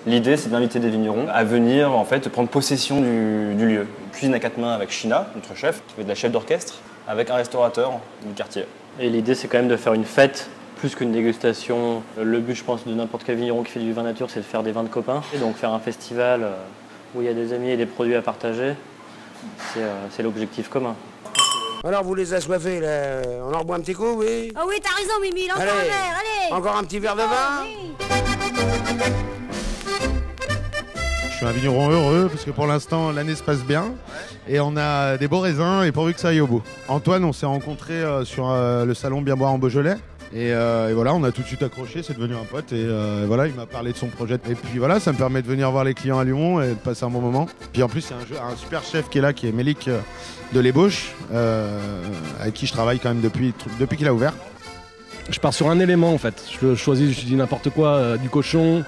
L'idée, c'est d'inviter des vignerons à venir en fait prendre possession du lieu. Cuisine à 4 mains avec China, notre chef, qui fait de la chef d'orchestre, avec un restaurateur du quartier. Et l'idée, c'est quand même de faire une fête plus qu'une dégustation. Le but, je pense, de n'importe quel vigneron qui fait du vin nature, c'est de faire des vins de copains. Et donc faire un festival où il y a des amis et des produits à partager, c'est l'objectif commun. Alors, vous les assoiffés, là, on en reboit un petit coup, oui? Oh oui, t'as raison, Mimi, encore un verre, allez! Encore un petit verre de vin? Oui. Je suis un vigneron heureux parce que pour l'instant l'année se passe bien et on a des beaux raisins et pourvu que ça aille au bout. Antoine, on s'est rencontrés sur le salon Bien Boire en Beaujolais et voilà, on a tout de suite accroché, c'est devenu un pote et voilà, il m'a parlé de son projet. Et puis voilà, ça me permet de venir voir les clients à Lyon et de passer un bon moment. Puis en plus, il y a un super chef qui est là, qui est Mélik de l'Ébauche, avec qui je travaille quand même depuis qu'il a ouvert. Je pars sur un élément en fait, je choisis, je dis n'importe quoi, du cochon,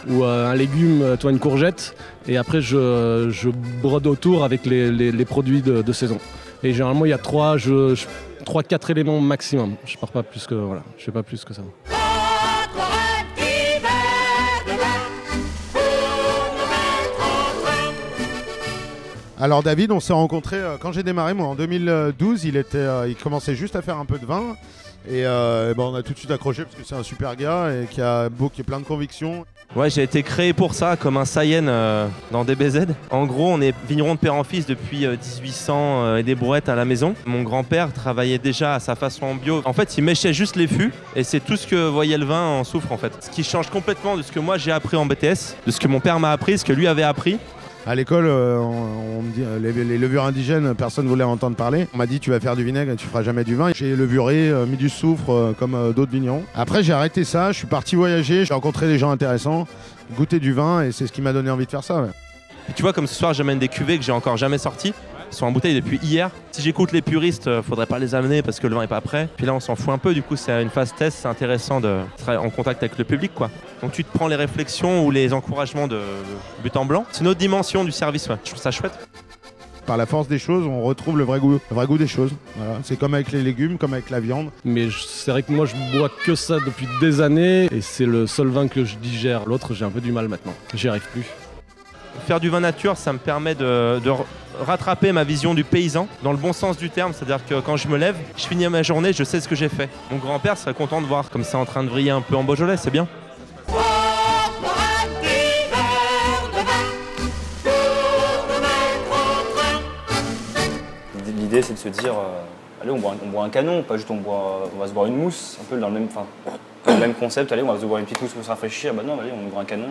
ou un légume, une courgette, et après je brode autour avec les produits de saison. Et généralement il y a 3-4 éléments maximum. Je pars pas plus que voilà, je fais pas plus que ça. Alors David, on s'est rencontrés quand j'ai démarré, moi en 2012, il commençait juste à faire un peu de vin. Et on a tout de suite accroché parce que c'est un super gars et qui a plein de convictions. Ouais, j'ai été créé pour ça, comme un Sayen dans DBZ. En gros, on est vigneron de père en fils depuis 1800 et des brouettes à la maison. Mon grand-père travaillait déjà à sa façon en bio. En fait, il méchait juste les fûts et c'est tout ce que voyait le vin en souffre en fait. Ce qui change complètement de ce que moi j'ai appris en BTS, de ce que mon père m'a appris, ce que lui avait appris. À l'école, on me dit les levures indigènes, personne ne voulait entendre parler. On m'a dit tu vas faire du vinaigre et tu feras jamais du vin. J'ai levuré, mis du soufre comme d'autres vignerons. Après j'ai arrêté ça, je suis parti voyager, j'ai rencontré des gens intéressants, goûté du vin et c'est ce qui m'a donné envie de faire ça. Ouais. Et tu vois, comme ce soir j'amène des cuvées que j'ai encore jamais sorties. Ils sont en bouteille depuis hier. Si j'écoute les puristes, faudrait pas les amener parce que le vin est pas prêt. Puis là on s'en fout un peu, du coup c'est une phase test, c'est intéressant d'être en contact avec le public quoi. Donc tu te prends les réflexions ou les encouragements de but en blanc. C'est une autre dimension du service, ouais. Je trouve ça chouette. Par la force des choses, on retrouve le vrai goût des choses. Voilà. C'est comme avec les légumes, comme avec la viande. Mais c'est vrai que moi je bois que ça depuis des années et c'est le seul vin que je digère. L'autre j'ai un peu du mal maintenant, j'y arrive plus. Faire du vin nature, ça me permet de rattraper ma vision du paysan dans le bon sens du terme, c'est-à-dire que quand je me lève, je finis ma journée, je sais ce que j'ai fait. Mon grand-père serait content de voir comme c'est en train de vriller un peu en Beaujolais, c'est bien. L'idée, c'est de se dire, allez, on boit un canon, pas juste on va se boire une mousse, un peu dans le même concept, allez, on va se boire une petite mousse pour se rafraîchir, bah non, allez, on boit un canon.